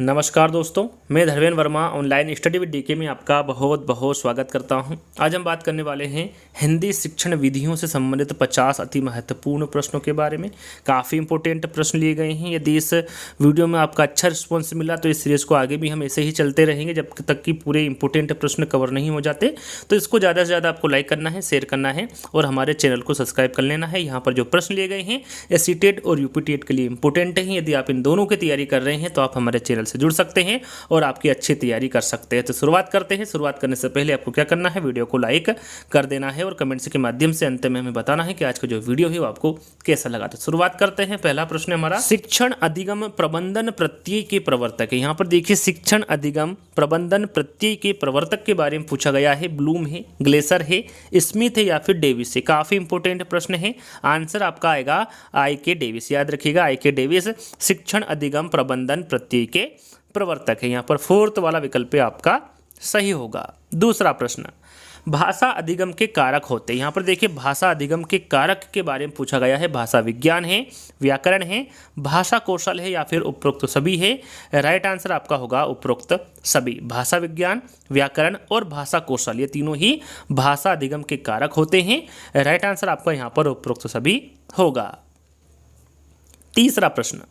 नमस्कार दोस्तों, मैं Dharmendra Verma online study with DK में आपका बहुत बहुत स्वागत करता हूं। आज हम बात करने वाले हैं हिंदी शिक्षण विधियों से संबंधित 50 अति महत्वपूर्ण प्रश्नों के बारे में। काफ़ी इंपॉर्टेंट प्रश्न लिए गए हैं। यदि इस वीडियो में आपका अच्छा रिस्पॉन्स मिला तो इस सीरीज़ को आगे भी हम ऐसे ही चलते रहेंगे जब तक कि पूरे इंपॉर्टेंट प्रश्न कवर नहीं हो जाते। तो इसको ज़्यादा से ज़्यादा आपको लाइक करना है, शेयर करना है और हमारे चैनल को सब्सक्राइब कर लेना है। यहाँ पर जो प्रश्न लिए गए हैं एससी टेट और यूपी टेट के लिए इंपॉर्टेंट हैं। यदि आप इन दोनों की तैयारी कर रहे हैं तो आप हमारे चैनल से जुड़ सकते हैं और आपकी अच्छी तैयारी कर सकते हैं। तो शुरुआत करते हैं। शुरुआत करने से पहले आपको क्या करना है, वीडियो को लाइक कर देना है और कमेंट्स के माध्यम से अंत में हमें बताना है कि आज का जो वीडियो है वो आपको कैसा लगा। तो शुरुआत करते हैं। पहला प्रश्न हमारा, शिक्षण अधिगम प्रबंधन प्रत्यय के प्रवर्तक है। यहाँ पर देखिए, शिक्षण अधिगम प्रबंधन प्रत्यय के प्रवर्तक के बारे में पूछा गया है। ब्लूम है, ग्लेसर है, स्मिथ है या फिर डेविस है। काफी इंपॉर्टेंट प्रश्न है। आंसर आपका आएगा आई के डेविस। याद रखिएगा, आई के डेविस शिक्षण अधिगम प्रबंधन प्रत्यय के प्रवर्तक है। यहाँ पर फोर्थ वाला विकल्प आपका सही होगा। दूसरा प्रश्न, भाषा अधिगम के कारक होते हैं। यहाँ पर देखिए, भाषा अधिगम के कारक के बारे में पूछा गया है। भाषा विज्ञान है, व्याकरण है, भाषा कौशल है या फिर उपरोक्त सभी है। राइट आंसर आपका होगा उपरोक्त सभी। भाषा विज्ञान, व्याकरण और भाषा कौशल ये तीनों ही भाषा अधिगम के कारक होते हैं। राइट आंसर आपका यहाँ पर उपरोक्त सभी होगा। तीसरा प्रश्न,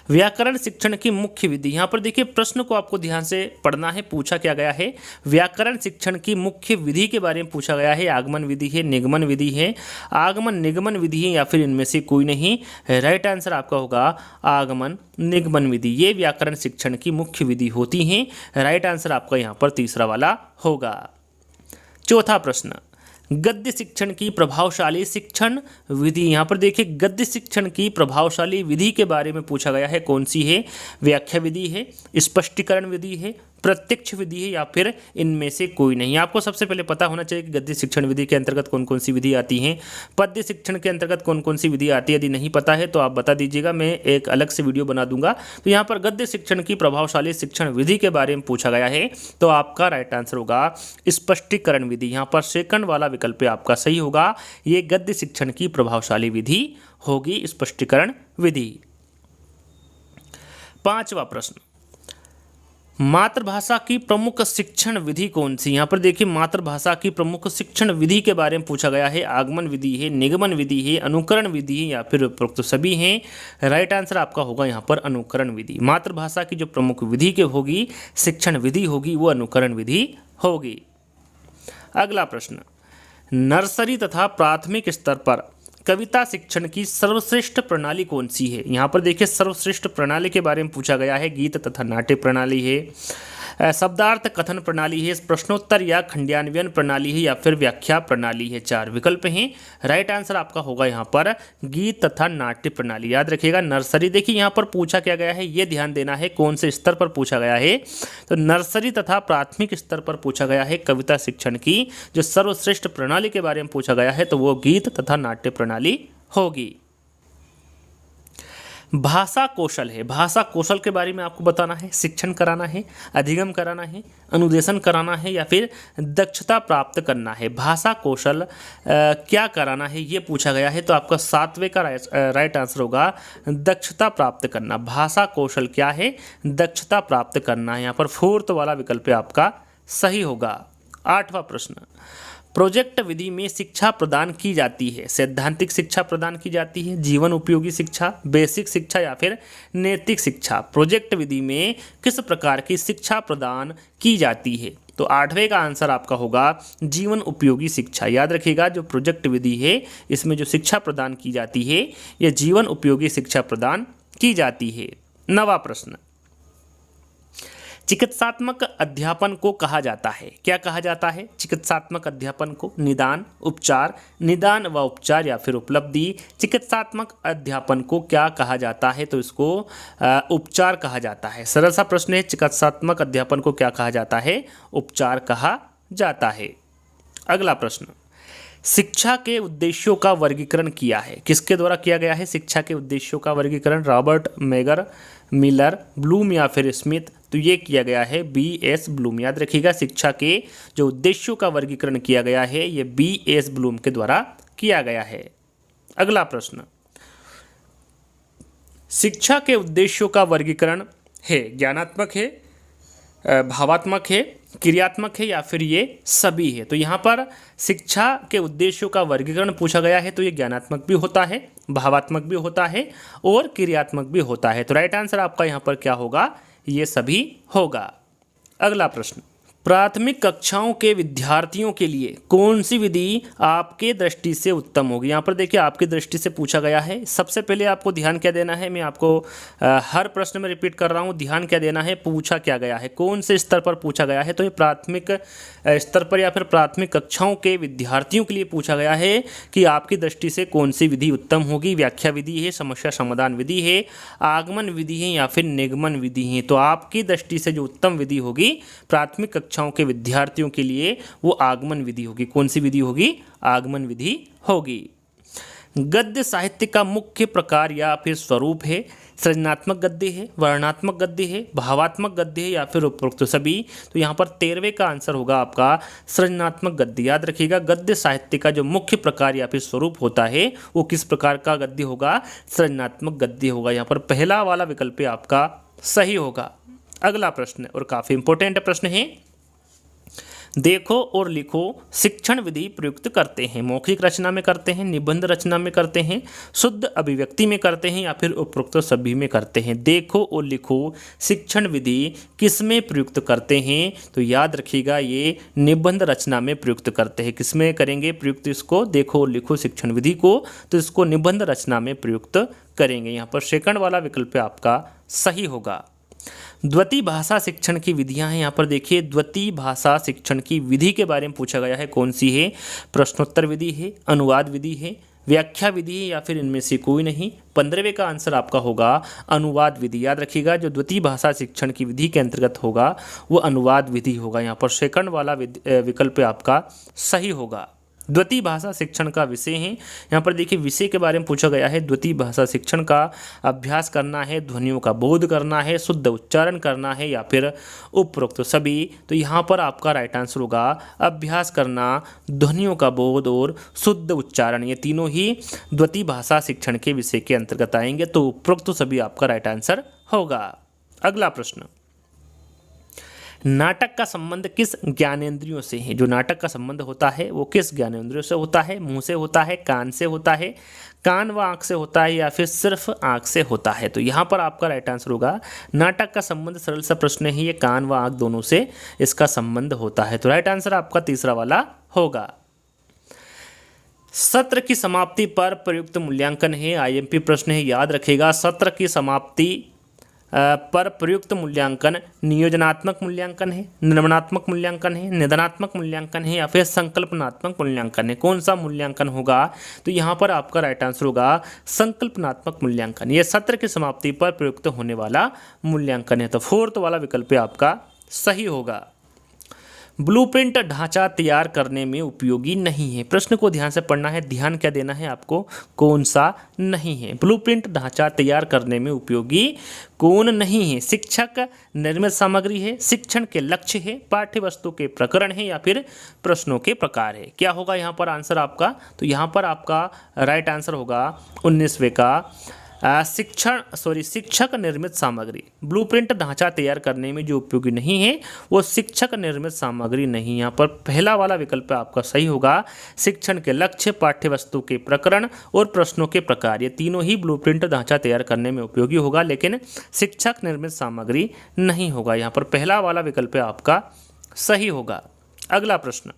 व्याकरण शिक्षण की मुख्य विधि। यहाँ पर देखिए, प्रश्न को आपको ध्यान से पढ़ना है। पूछा क्या गया है, व्याकरण शिक्षण की मुख्य विधि के बारे में पूछा गया है। आगमन विधि है, निगमन विधि है, आगमन निगमन विधि है या फिर इनमें से कोई नहीं। राइट आंसर आपका होगा आगमन निगमन विधि। ये व्याकरण शिक्षण की मुख्य विधि होती हैं। राइट आंसर आपका यहाँ पर तीसरा वाला होगा। चौथा प्रश्न, गद्य शिक्षण की प्रभावशाली शिक्षण विधि। यहाँ पर देखिए, गद्य शिक्षण की प्रभावशाली विधि के बारे में पूछा गया है। कौन सी है? व्याख्या विधि है, स्पष्टीकरण विधि है, प्रत्यक्ष विधि है या फिर इनमें से कोई नहीं। आपको सबसे पहले पता होना चाहिए कि गद्य शिक्षण विधि के अंतर्गत कौन कौन सी विधि आती हैं, पद्य शिक्षण के अंतर्गत कौन कौन सी विधि आती है। यदि नहीं पता है तो आप बता दीजिएगा, मैं एक अलग से वीडियो बना दूंगा। तो यहाँ पर गद्य शिक्षण की प्रभावशाली शिक्षण विधि के बारे में पूछा गया है तो आपका राइट आंसर होगा स्पष्टीकरण विधि। यहाँ पर सेकंड वाला विकल्प आपका सही होगा। ये गद्य शिक्षण की प्रभावशाली विधि होगी, स्पष्टीकरण विधि। पांचवा प्रश्न, मातृभाषा की प्रमुख शिक्षण विधि कौन सी। यहाँ पर देखिए, मातृभाषा की प्रमुख शिक्षण विधि के बारे में पूछा गया है। आगमन विधि है, निगमन विधि है, अनुकरण विधि है या फिर उपरोक्त सभी हैं। राइट आंसर आपका होगा यहाँ पर अनुकरण विधि। मातृभाषा की जो प्रमुख विधि के होगी, शिक्षण विधि होगी, वो अनुकरण विधि होगी। अगला प्रश्न, नर्सरी तथा प्राथमिक स्तर पर कविता शिक्षण की सर्वश्रेष्ठ प्रणाली कौन सी है। यहाँ पर देखिए, सर्वश्रेष्ठ प्रणाली के बारे में पूछा गया है। गीत तथा नाट्य प्रणाली है, शब्दार्थ कथन प्रणाली है, प्रश्नोत्तर या खंड्यान्वयन प्रणाली है या फिर व्याख्या प्रणाली है। चार विकल्प हैं। राइट आंसर आपका होगा यहाँ पर गीत तथा नाट्य प्रणाली। याद रखिएगा, नर्सरी देखिए यहाँ पर पूछा क्या गया है, ये ध्यान देना है कौन से स्तर पर पूछा गया है। तो नर्सरी तथा प्राथमिक स्तर पर पूछा गया है। कविता शिक्षण की जो सर्वश्रेष्ठ प्रणाली के बारे में पूछा गया है तो वो गीत तथा नाट्य प्रणाली होगी। भाषा कौशल है। भाषा कौशल के बारे में आपको बताना है। शिक्षण कराना है, अधिगम कराना है, अनुदेशन कराना है या फिर दक्षता प्राप्त करना है। भाषा कौशल क्या कराना है ये पूछा गया है तो आपका सातवें का राइट आंसर होगा दक्षता प्राप्त करना। भाषा कौशल क्या है? दक्षता प्राप्त करना है। यहाँ पर फोर्थ वाला विकल्प आपका सही होगा। आठवां प्रश्न, प्रोजेक्ट विधि में शिक्षा प्रदान की जाती है। सैद्धांतिक शिक्षा प्रदान की जाती है, जीवन उपयोगी शिक्षा, बेसिक शिक्षा या फिर नैतिक शिक्षा। प्रोजेक्ट विधि में किस प्रकार की शिक्षा प्रदान की जाती है? तो आठवें का आंसर आपका होगा जीवन उपयोगी शिक्षा। याद रखिएगा, जो प्रोजेक्ट विधि है इसमें जो शिक्षा प्रदान की जाती है यह जीवन उपयोगी शिक्षा प्रदान की जाती है। नवा प्रश्न, चिकित्सात्मक अध्यापन को कहा जाता है। क्या कहा जाता है चिकित्सात्मक अध्यापन को? निदान, उपचार, निदान व उपचार या फिर उपलब्धि। चिकित्सात्मक अध्यापन को क्या कहा जाता है? तो इसको उपचार कहा जाता है। सरल सा प्रश्न है, चिकित्सात्मक अध्यापन को क्या कहा जाता है? उपचार कहा जाता है। अगला प्रश्न, शिक्षा के उद्देश्यों का वर्गीकरण किया है। किसके द्वारा किया गया है शिक्षा के उद्देश्यों का वर्गीकरण? रॉबर्ट मेगर, मिलर, ब्लूम या फिर स्मिथ। तो ये किया गया है B.S. ब्लूम। याद रखिएगा, शिक्षा के जो उद्देश्यों का वर्गीकरण किया गया है ये B.S. ब्लूम के द्वारा किया गया है। अगला प्रश्न, शिक्षा के उद्देश्यों का वर्गीकरण है? ज्ञानात्मक है, भावात्मक है, क्रियात्मक है या फिर ये सभी है? तो यहाँ पर शिक्षा के उद्देश्यों का वर्गीकरण पूछा गया है, तो ये ज्ञानात्मक भी होता है, भावात्मक भी होता है और क्रियात्मक भी होता है। तो राइट आंसर आपका यहाँ पर क्या होगा? ये सभी होगा। अगला प्रश्न, प्राथमिक कक्षाओं के विद्यार्थियों के लिए कौन सी विधि आपके दृष्टि से उत्तम होगी? यहाँ पर देखिए आपकी दृष्टि से पूछा गया है। सबसे पहले आपको ध्यान क्या देना है, मैं आपको हर प्रश्न में रिपीट कर रहा हूँ, ध्यान क्या देना है, पूछा क्या गया है, कौन से स्तर पर पूछा गया है। तो ये प्राथमिक स्तर पर या फिर प्राथमिक कक्षाओं के विद्यार्थियों के लिए पूछा गया है कि आपकी दृष्टि से कौन सी विधि उत्तम होगी। व्याख्या विधि है, समस्या समाधान विधि है, आगमन विधि है या फिर निगमन विधि है। तो आपकी दृष्टि से जो उत्तम विधि होगी प्राथमिक कक्षाओं के विद्यार्थियों के लिए वो आगमन विधि होगी। कौन सी विधि होगी? आगमन विधि होगी। गद्य साहित्य का मुख्य प्रकार या फिर स्वरूप है, सृजनात्मक गद्य है, वर्णनात्मक गद्य है, भावात्मक गद्य है या फिर उपरोक्त सभी। तो यहाँ पर 13वें का आंसर होगा आपका सृजनात्मक गद्य। याद रखिएगा, गद्य साहित्य का जो मुख्य प्रकार या फिर स्वरूप होता है वो किस प्रकार का गद्य होगा? सृजनात्मक गद्य होगा। यहाँ पर पहला वाला विकल्प आपका सही होगा। अगला प्रश्न और काफ़ी इंपॉर्टेंट प्रश्न है, देखो और लिखो शिक्षण विधि प्रयुक्त करते हैं। मौखिक रचना में करते हैं, निबंध रचना में करते हैं, शुद्ध अभिव्यक्ति में करते हैं या फिर उपरोक्त सभी में करते हैं। देखो और लिखो शिक्षण विधि किस में प्रयुक्त करते हैं? तो याद रखिएगा ये निबंध रचना में प्रयुक्त करते हैं। किस में करेंगे प्रयुक्त इसको? देखो और लिखो शिक्षण विधि को, तो इसको निबंध रचना में प्रयुक्त करेंगे। यहाँ पर सेकंड वाला विकल्प आपका सही होगा। द्वितीय भाषा शिक्षण की विधियां हैं। यहाँ पर देखिए द्वितीय भाषा शिक्षण की विधि के बारे में पूछा गया है, कौन सी है? प्रश्नोत्तर विधि है, अनुवाद विधि है, व्याख्या विधि है या फिर इनमें से कोई नहीं। 15वें का आंसर आपका होगा अनुवाद विधि। याद रखिएगा जो द्वितीय भाषा शिक्षण की विधि के अंतर्गत होगा वो अनुवाद विधि होगा। यहाँ पर सेकंड वाला विकल्प आपका सही होगा। द्वितीय भाषा शिक्षण का विषय है, यहाँ पर देखिए विषय के बारे में पूछा गया है। द्वितीय भाषा शिक्षण का अभ्यास करना है, ध्वनियों का बोध करना है, शुद्ध उच्चारण करना है या फिर उपरोक्त सभी। तो यहाँ पर आपका राइट आंसर होगा अभ्यास करना, ध्वनियों का बोध और शुद्ध उच्चारण। ये तीनों ही द्वितीय भाषा शिक्षण के विषय के अंतर्गत आएंगे, तो उपरोक्त सभी आपका राइट आंसर होगा। अगला प्रश्न, नाटक का संबंध किस ज्ञानेंद्रियों से है? जो नाटक का संबंध होता है वो किस ज्ञानेंद्रियों से होता है? मुंह से होता है, कान से होता है, कान व आँख से होता है या फिर सिर्फ आँख से होता है? तो यहाँ पर आपका राइट आंसर होगा नाटक का संबंध, सरल सा प्रश्न है ये, कान व आँख दोनों से इसका संबंध होता है। तो राइट आंसर आपका तीसरा वाला होगा। सत्र की समाप्ति पर प्रयुक्त मूल्यांकन है, आईएमपी प्रश्न है, याद रखेगा। सत्र की समाप्ति पर प्रयुक्त मूल्यांकन नियोजनात्मक मूल्यांकन है, निर्माणात्मक मूल्यांकन है, निदानात्मक मूल्यांकन है या फिर संकल्पनात्मक मूल्यांकन है? कौन सा मूल्यांकन होगा? तो यहाँ पर आपका राइट आंसर होगा संकल्पनात्मक मूल्यांकन। यह सत्र की समाप्ति पर प्रयुक्त होने वाला मूल्यांकन है। तो फोर्थ वाला विकल्प आपका सही होगा। ब्लूप्रिंट ढांचा तैयार करने में उपयोगी नहीं है। प्रश्न को ध्यान से पढ़ना है, ध्यान क्या देना है आपको, कौन सा नहीं है? ब्लूप्रिंट ढांचा तैयार करने में उपयोगी कौन नहीं है? शिक्षक निर्मित सामग्री है, शिक्षण के लक्ष्य है, पाठ्य वस्तु के प्रकरण है या फिर प्रश्नों के प्रकार है? क्या होगा यहाँ पर आंसर आपका? तो यहाँ पर आपका राइट आंसर होगा 19वें का शिक्षक निर्मित सामग्री। ब्लूप्रिंट ढांचा तैयार करने में जो उपयोगी नहीं है वो शिक्षक निर्मित सामग्री नहीं। यहाँ पर पहला वाला विकल्प आपका सही होगा। शिक्षण के लक्ष्य, पाठ्य वस्तु के प्रकरण और प्रश्नों के प्रकार, ये तीनों ही ब्लूप्रिंट ढांचा तैयार करने में उपयोगी होगा, लेकिन शिक्षक निर्मित सामग्री नहीं होगा। यहाँ पर पहला वाला विकल्प आपका सही होगा। अगला प्रश्न,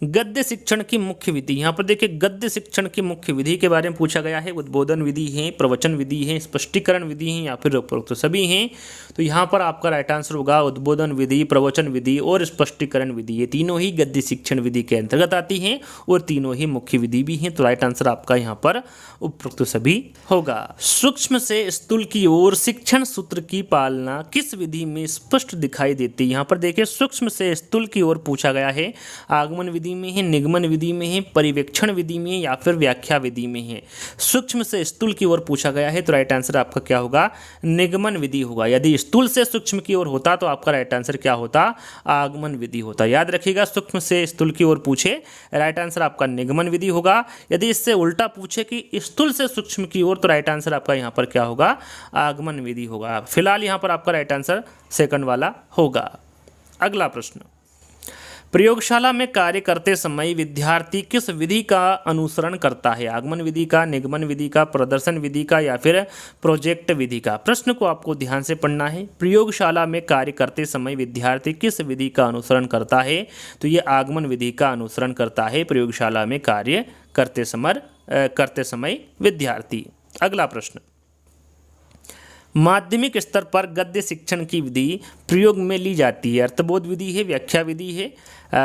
गद्य शिक्षण की मुख्य विधि। यहाँ पर देखिए गद्य शिक्षण की मुख्य विधि के बारे में पूछा गया है। उद्बोधन विधि है, प्रवचन विधि है, स्पष्टीकरण विधि है या फिर उपरोक्त सभी हैं? तो यहाँ पर आपका राइट आंसर होगा उद्बोधन विधि, प्रवचन विधि और स्पष्टीकरण विधि। ये तीनों ही गद्य शिक्षण विधि के अंतर्गत आती हैं और तीनों ही मुख्य विधि भी हैं। तो राइट आंसर आपका यहाँ पर उपरोक्त सभी होगा। सूक्ष्म से स्थूल की ओर शिक्षण सूत्र की पालना किस विधि में स्पष्ट दिखाई देती है? यहाँ पर देखिए सूक्ष्म से स्थूल की ओर पूछा गया है। आगमन विधि विधि में है, निगमन विधि में है, परिवेक्षण विधि में है या फिर व्याख्या विधि में है। सूक्ष्म से स्थूल की ओर पूछा गया है तो राइट आंसर आपका क्या होगा, निगमन विधि होगा। यदि स्थूल से सूक्ष्म की ओर होता तो आपका राइट आंसर क्या होता, आगमन विधि होता। याद रखिएगा, सूक्ष्म से स्थूल की ओर पूछे राइट आंसर आपका निगमन विधि होगा। यदि इससे उल्टा पूछे कि स्थूल से सूक्ष्म की ओर तो राइट आंसर आपका यहाँ पर क्या होगा, आगमन विधि होगा। फिलहाल यहाँ पर आपका राइट आंसर सेकंड वाला होगा। अगला प्रश्न, प्रयोगशाला में कार्य करते समय विद्यार्थी किस विधि का अनुसरण करता है, आगमन विधि का, निगमन विधि का, प्रदर्शन विधि का या फिर प्रोजेक्ट विधि का। प्रश्न को आपको ध्यान से पढ़ना है। प्रयोगशाला में कार्य करते समय विद्यार्थी किस विधि का अनुसरण करता है, तो ये आगमन विधि का अनुसरण करता है प्रयोगशाला में कार्य करते समय विद्यार्थी। अगला प्रश्न, माध्यमिक स्तर पर गद्य शिक्षण की विधि प्रयोग में ली जाती है। अर्थबोध विधि है, व्याख्या विधि है,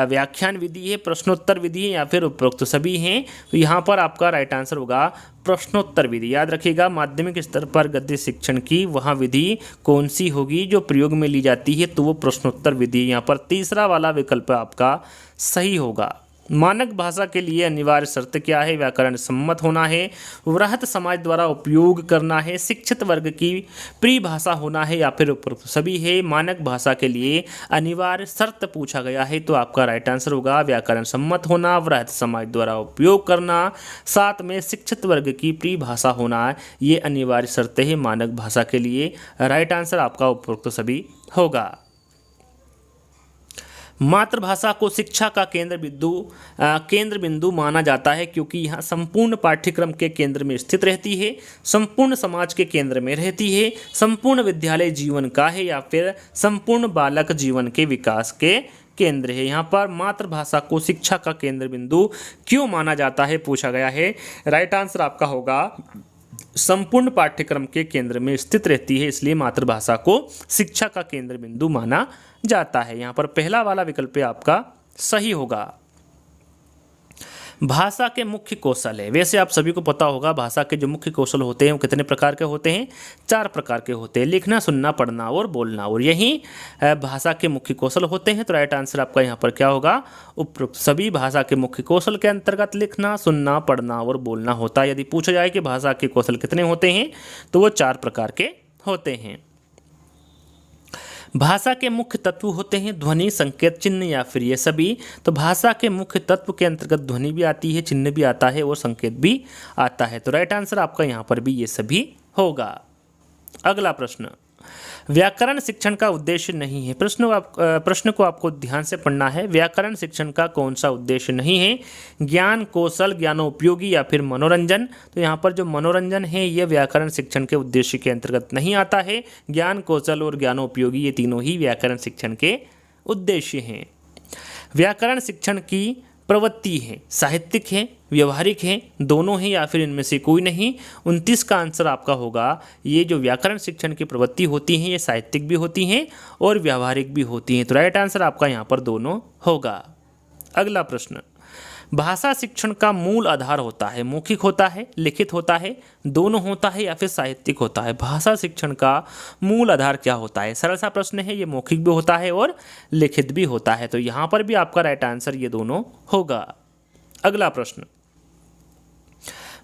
व्याख्यान विधि है, प्रश्नोत्तर विधि है या फिर उपरोक्त सभी हैं। तो यहाँ पर आपका राइट आंसर होगा प्रश्नोत्तर विधि। याद रखिएगा, माध्यमिक स्तर पर गद्य शिक्षण की वहाँ विधि कौन सी होगी जो प्रयोग में ली जाती है, तो वो प्रश्नोत्तर विधि। यहाँ पर तीसरा वाला विकल्प आपका सही होगा। मानक भाषा के लिए अनिवार्य शर्त क्या है, व्याकरण सम्मत होना है, वृहत समाज द्वारा उपयोग करना है, शिक्षित वर्ग की प्रिय भाषा होना है या फिर उपरोक्त सभी है। मानक भाषा के लिए अनिवार्य शर्त पूछा गया है तो आपका राइट आंसर होगा व्याकरण सम्मत होना, वृहत समाज द्वारा उपयोग करना, साथ में शिक्षित वर्ग की प्रिय भाषा होना, ये अनिवार्य शर्त है मानक भाषा के लिए। राइट आंसर आपका उपरोक्त सभी होगा। मातृभाषा को शिक्षा का केंद्र बिंदु माना जाता है क्योंकि यह संपूर्ण पाठ्यक्रम के केंद्र में स्थित रहती है, संपूर्ण समाज के केंद्र में रहती है, संपूर्ण विद्यालय जीवन का है या फिर संपूर्ण बालक जीवन के विकास के केंद्र है। यहाँ पर मातृभाषा को शिक्षा का केंद्र बिंदु क्यों माना जाता है पूछा गया है। राइट आंसर आपका होगा संपूर्ण पाठ्यक्रम के केंद्र में स्थित रहती है, इसलिए मातृभाषा को शिक्षा का केंद्र बिंदु माना जाता है। यहाँ पर पहला वाला विकल्प आपका सही होगा। भाषा के मुख्य कौशल है। वैसे आप सभी को पता होगा भाषा के जो मुख्य कौशल होते हैं वो कितने प्रकार के होते हैं, 4 प्रकार के होते हैं, लिखना, सुनना, पढ़ना और बोलना, और यही भाषा के मुख्य कौशल होते हैं। तो राइट आंसर आपका यहाँ पर क्या होगा, उपरोक्त सभी भाषा के मुख्य कौशल के अंतर्गत लिखना, सुनना, पढ़ना और बोलना होता है। यदि पूछा जाए कि भाषा के कौशल कितने होते हैं तो वो 4 प्रकार के होते हैं। भाषा के मुख्य तत्व होते हैं ध्वनि, संकेत, चिन्ह या फिर ये सभी। तो भाषा के मुख्य तत्व के अंतर्गत ध्वनि भी आती है, चिन्ह भी आता है और संकेत भी आता है। तो राइट आंसर आपका यहाँ पर भी ये सभी होगा। अगला प्रश्न, व्याकरण शिक्षण का उद्देश्य नहीं है। प्रश्न को आपको ध्यान से पढ़ना है। व्याकरण शिक्षण का कौन सा उद्देश्य नहीं है, ज्ञान, कौशल, ज्ञानोपयोगी या फिर मनोरंजन। तो यहाँ पर जो मनोरंजन है ये व्याकरण शिक्षण के उद्देश्य के अंतर्गत नहीं आता है। ज्ञान, कौशल और ज्ञानोपयोगी ये तीनों ही व्याकरण शिक्षण के उद्देश्य हैं। व्याकरण शिक्षण की प्रवृत्ति है, साहित्यिक है, व्यवहारिक है, दोनों हैं या फिर इनमें से कोई नहीं। 29 का आंसर आपका होगा। ये जो व्याकरण शिक्षण की प्रवृत्ति होती हैं ये साहित्यिक भी होती हैं और व्यवहारिक भी होती हैं। तो राइट आंसर आपका यहाँ पर दोनों होगा। अगला प्रश्न, भाषा शिक्षण का मूल आधार होता है, मौखिक होता है, लिखित होता है, दोनों होता है या फिर साहित्यिक होता है। भाषा शिक्षण का मूल आधार क्या होता है, सरल सा प्रश्न है, ये मौखिक भी होता है और लिखित भी होता है। तो यहाँ पर भी आपका राइट आंसर ये दोनों होगा। अगला प्रश्न,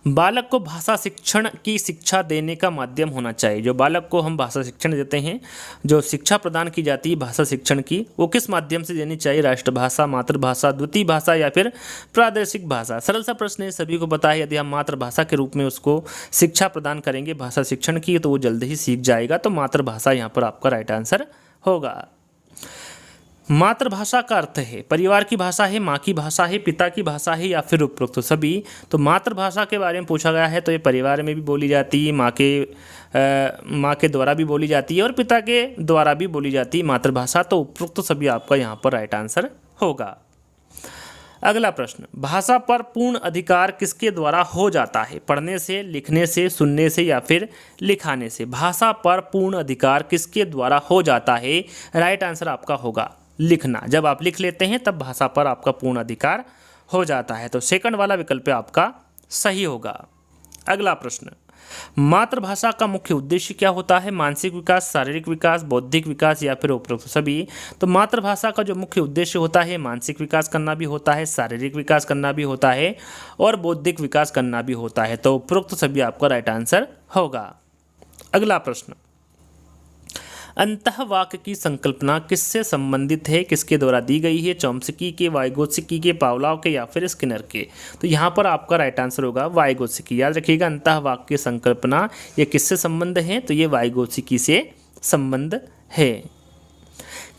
बालक को भाषा शिक्षण की शिक्षा देने का माध्यम होना चाहिए। जो बालक को हम भाषा शिक्षण देते हैं, जो शिक्षा प्रदान की जाती है भाषा शिक्षण की, वो किस माध्यम से देनी चाहिए, राष्ट्रभाषा, मातृभाषा, द्वितीय भाषा या फिर प्रादेशिक भाषा। सरल सा प्रश्न है, सभी को पता है। यदि हम मातृभाषा के रूप में उसको शिक्षा प्रदान करेंगे भाषा शिक्षण की तो वो जल्द ही सीख जाएगा। तो मातृभाषा यहाँ पर आपका राइट आंसर होगा। मातृभाषा का अर्थ है परिवार की भाषा है, माँ की भाषा है, पिता की भाषा है या फिर उपरोक्त सभी। तो मातृभाषा के बारे में पूछा गया है तो ये परिवार में भी बोली जाती है, माँ के द्वारा भी बोली जाती है और पिता के द्वारा भी बोली जाती है मातृभाषा। तो उपरोक्त सभी आपका यहाँ पर राइट आंसर होगा। अगला प्रश्न, भाषा पर पूर्ण अधिकार किसके द्वारा हो जाता है, पढ़ने से, लिखने से, सुनने से या फिर लिखाने से। भाषा पर पूर्ण अधिकार किसके द्वारा हो जाता है, राइट आंसर आपका होगा लिखना। जब आप लिख लेते हैं तब भाषा पर आपका पूर्ण अधिकार हो जाता है। तो सेकंड वाला विकल्प आपका सही होगा। अगला प्रश्न, मातृभाषा का मुख्य उद्देश्य क्या होता है? मानसिक विकास, शारीरिक विकास, बौद्धिक विकास या फिर उपरोक्त सभी? तो मातृभाषा का जो मुख्य उद्देश्य होता है मानसिक विकास करना भी होता है, शारीरिक विकास करना भी होता है और बौद्धिक विकास करना भी होता है। तो उपरोक्त सभी आपका राइट आंसर होगा। अगला प्रश्न, अंतःवाक्य की संकल्पना किससे संबंधित है? किसके द्वारा दी गई है? चॉम्स्की के, वाइगोत्स्की के, पावलोव के या फिर स्किनर के? तो यहाँ पर आपका राइट आंसर होगा वाइगोत्स्की। याद रखिएगा, अंतःवाक्य की संकल्पना ये किससे संबंध है? तो ये वाइगोत्स्की से संबंध है।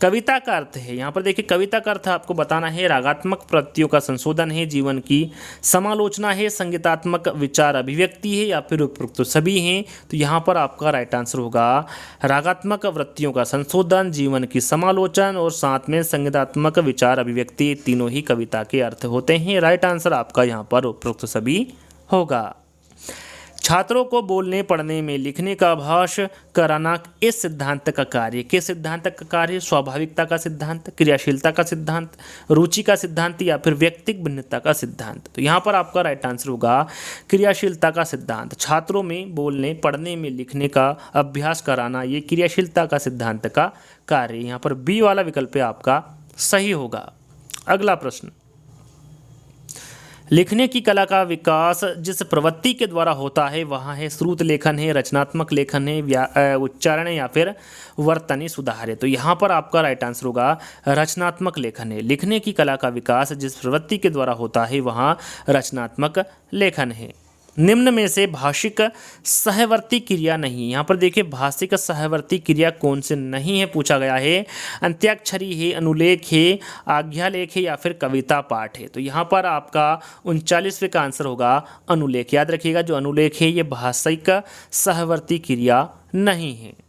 कविता का अर्थ है, यहाँ पर देखिए कविता का अर्थ आपको बताना है रागात्मक प्रवृत्तियों का संशोधन है, जीवन की समालोचना है, संगीतात्मक विचार अभिव्यक्ति है या फिर उपरोक्त सभी हैं? तो यहाँ पर आपका राइट आंसर होगा रागात्मक वृत्तियों का संशोधन, जीवन की समालोचना और साथ में संगीतात्मक विचार अभिव्यक्ति, तीनों ही कविता के अर्थ होते हैं। राइट आंसर आपका यहाँ पर उपरोक्त सभी होगा। छात्रों को बोलने, पढ़ने में, लिखने का अभ्यास कराना इस सिद्धांत का कार्य? किस सिद्धांत का कार्य? स्वाभाविकता का सिद्धांत, क्रियाशीलता का सिद्धांत, रुचि का सिद्धांत या फिर व्यक्तिक भिन्नता का सिद्धांत? तो यहाँ पर आपका राइट आंसर होगा क्रियाशीलता का सिद्धांत। छात्रों में बोलने, पढ़ने में, लिखने का अभ्यास कराना ये क्रियाशीलता का सिद्धांत का कार्य। यहाँ पर बी वाला विकल्प आपका सही होगा। अगला प्रश्न, लिखने की कला का विकास जिस प्रवृत्ति के द्वारा होता है वहाँ है श्रुत लेखन है, रचनात्मक लेखन है, उच्चारण है या फिर वर्तनी सुधार है? तो यहाँ पर आपका राइट आंसर होगा रचनात्मक लेखन है। लिखने की कला का विकास जिस प्रवृत्ति के द्वारा होता है वहाँ रचनात्मक लेखन है। निम्न में से भाषिक सहवर्ती क्रिया नहीं, यहाँ पर देखिए भाषिक सहवर्ती क्रिया कौन से नहीं है पूछा गया है। अंत्याक्षरी है, अनुलेख है, आज्ञालेख है या फिर कविता पाठ है? तो यहाँ पर आपका 39वें का आंसर होगा अनुलेख। याद रखिएगा, जो अनुलेख है ये भाषिक सहवर्ती क्रिया नहीं है।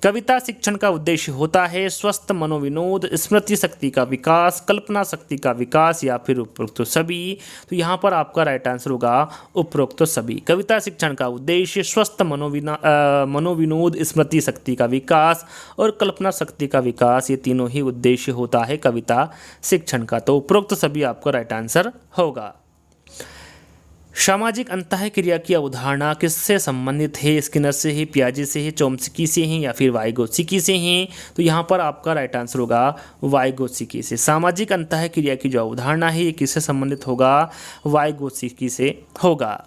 कविता शिक्षण का उद्देश्य होता है स्वस्थ मनोविनोद, स्मृति शक्ति का विकास, कल्पना शक्ति का विकास या फिर उपरोक्त सभी? तो यहाँ पर आपका राइट आंसर होगा उपरोक्त सभी। कविता शिक्षण का उद्देश्य स्वस्थ मनोविनोद, स्मृति शक्ति का विकास और कल्पना शक्ति का विकास, ये तीनों ही उद्देश्य होता है कविता शिक्षण का। तो उपरोक्त सभी आपका राइट आंसर होगा। सामाजिक अंतःक्रिया की अवधारणा किससे संबंधित है? स्किनर से है, पियाजे से है, चॉम्स्की से है या फिर वाइगोत्स्की से है? तो यहाँ पर आपका राइट आंसर होगा वाइगोत्स्की से। सामाजिक अंतःक्रिया की जो अवधारणा है ये किससे संबंधित होगा? वाइगोत्स्की से होगा।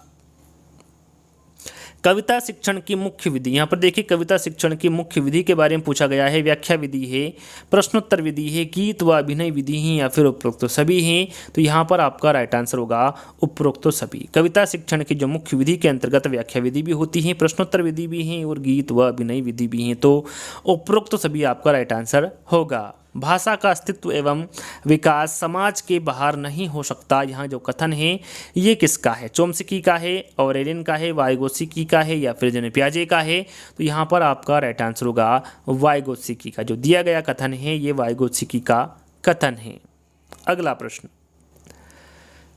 कविता शिक्षण की मुख्य विधि, यहाँ पर देखिए कविता शिक्षण की मुख्य विधि के बारे में पूछा गया है। व्याख्या विधि है, प्रश्नोत्तर विधि है, गीत व अभिनय विधि है या फिर उपरोक्त सभी हैं? तो यहाँ पर आपका राइट आंसर होगा उपरोक्त सभी। कविता शिक्षण की जो मुख्य विधि के अंतर्गत व्याख्या विधि भी होती है, प्रश्नोत्तर विधि भी है और गीत व अभिनय विधि भी है। तो उपरोक्त सभी आपका राइट आंसर होगा। भाषा का अस्तित्व एवं विकास समाज के बाहर नहीं हो सकता, यहाँ जो कथन है ये किसका है? चॉम्स्की का है, ऑरेलियन का है, वाइगोत्स्की का है या फिर जन पियाजे का है? तो यहाँ पर आपका राइट आंसर होगा वाइगोत्स्की का। जो दिया गया कथन है ये वाइगोत्स्की का कथन है। अगला प्रश्न,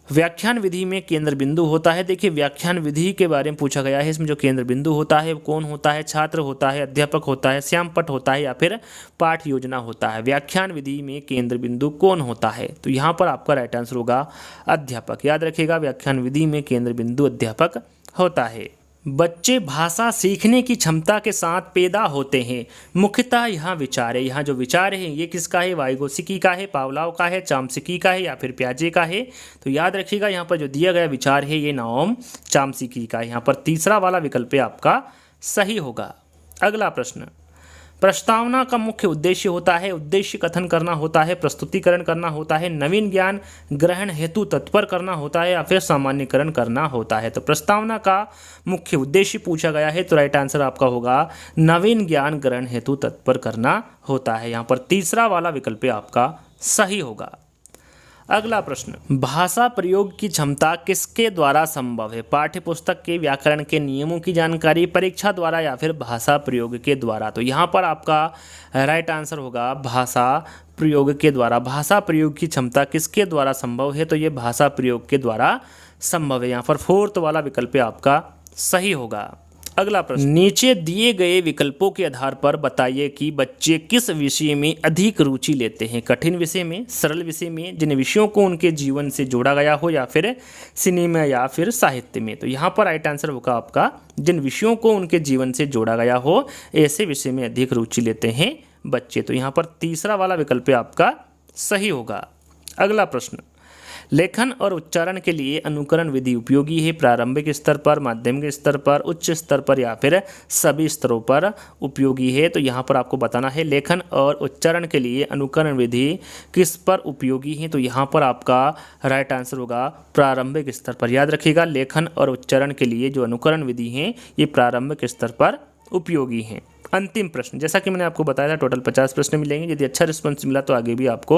व्याख्यान विधि में केंद्र बिंदु होता है। देखिए व्याख्यान विधि के बारे में पूछा गया है। इसमें जो केंद्र बिंदु होता है कौन होता है? छात्र होता है, अध्यापक होता है, श्यामपट्ट होता है या फिर पाठ योजना होता है? व्याख्यान विधि में केंद्र बिंदु कौन होता है? तो यहाँ पर आपका राइट आंसर होगा अध्यापक। याद रखिएगा, व्याख्यान विधि में केंद्र बिंदु अध्यापक होता है। बच्चे भाषा सीखने की क्षमता के साथ पैदा होते हैं। मुख्यतः यहाँ विचार है, यहाँ जो विचार है ये किसका है? वाइगोत्स्की का है, पावलोव का है, चॉम्स्की का है या फिर पियाजे का है? तो याद रखिएगा यहाँ पर जो दिया गया विचार है ये नोम चॉम्स्की का है। यहाँ पर तीसरा वाला विकल्प आपका सही होगा। अगला प्रश्न, प्रस्तावना का मुख्य उद्देश्य होता है उद्देश्य कथन करना होता है, प्रस्तुतिकरण करना होता है, नवीन ज्ञान ग्रहण हेतु तत्पर करना होता है या फिर सामान्यकरण करना होता है? तो प्रस्तावना का मुख्य उद्देश्य पूछा गया है तो राइट आंसर आपका होगा नवीन ज्ञान ग्रहण हेतु तत्पर करना होता है। यहाँ पर तीसरा वाला विकल्प आपका सही होगा। अगला प्रश्न, भाषा प्रयोग की क्षमता किसके द्वारा संभव है? पाठ्य पुस्तक के व्याकरण के नियमों की जानकारी, परीक्षा द्वारा या फिर भाषा प्रयोग के द्वारा? तो यहाँ पर आपका राइट आंसर होगा भाषा प्रयोग के द्वारा। भाषा प्रयोग की क्षमता किसके द्वारा संभव है? तो ये भाषा प्रयोग के द्वारा संभव है। यहाँ पर फोर्थ वाला विकल्प आपका सही होगा। अगला प्रश्न, नीचे दिए गए विकल्पों के आधार पर बताइए कि बच्चे किस विषय में अधिक रुचि लेते हैं। कठिन विषय में, सरल विषय में, जिन विषयों को उनके जीवन से जोड़ा गया हो, या फिर सिनेमा या फिर साहित्य में। तो यहाँ पर राइट आंसर होगा आपका जिन विषयों को उनके जीवन से जोड़ा गया हो ऐसे विषय में अधिक रुचि लेते हैं बच्चे। तो यहाँ पर तीसरा वाला विकल्प आपका सही होगा। अगला प्रश्न, लेखन और उच्चारण के लिए अनुकरण विधि उपयोगी है। प्रारंभिक स्तर पर, माध्यमिक स्तर पर, उच्च स्तर पर या फिर सभी स्तरों पर उपयोगी है। तो यहाँ पर आपको बताना है लेखन और उच्चारण के लिए अनुकरण विधि किस पर उपयोगी है। तो यहाँ पर आपका राइट आंसर होगा प्रारंभिक स्तर पर। याद रखिएगा, लेखन और उच्चारण के लिए जो अनुकरण विधि है ये प्रारंभिक स्तर पर उपयोगी हैं। अंतिम प्रश्न, जैसा कि मैंने आपको बताया था टोटल 50 प्रश्न मिलेंगे। यदि अच्छा रिस्पॉन्स मिला तो आगे भी आपको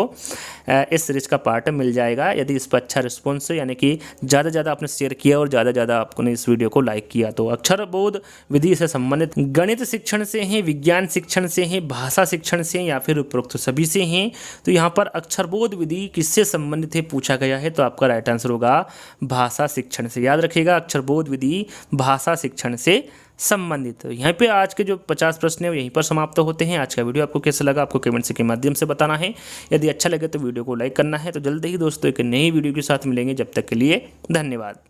इस सीरीज का पार्ट मिल जाएगा। यदि इस पर अच्छा रिस्पॉन्स है, यानी कि ज़्यादा ज़्यादा आपने शेयर किया और ज़्यादा ज़्यादा आपने इस वीडियो को लाइक किया, तो अक्षर बोध विधि से संबंधित गणित शिक्षण से हैं, विज्ञान शिक्षण से हैं, भाषा शिक्षण से हैं या फिर उपरोक्त सभी से हैं। तो यहाँ पर अक्षर बोध विधि किससे संबंधित है पूछा गया है, तो आपका राइट आंसर होगा भाषा शिक्षण से। याद रखिएगा, अक्षर बोध विधि भाषा शिक्षण से संबंधित। यहाँ पे आज के जो 50 प्रश्न है वो यहीं पर समाप्त होते हैं। आज का वीडियो आपको कैसा लगा आपको कमेंट्स के माध्यम से बताना है। यदि अच्छा लगे तो वीडियो को लाइक करना है। तो जल्दी ही दोस्तों एक नई वीडियो के साथ मिलेंगे, जब तक के लिए धन्यवाद।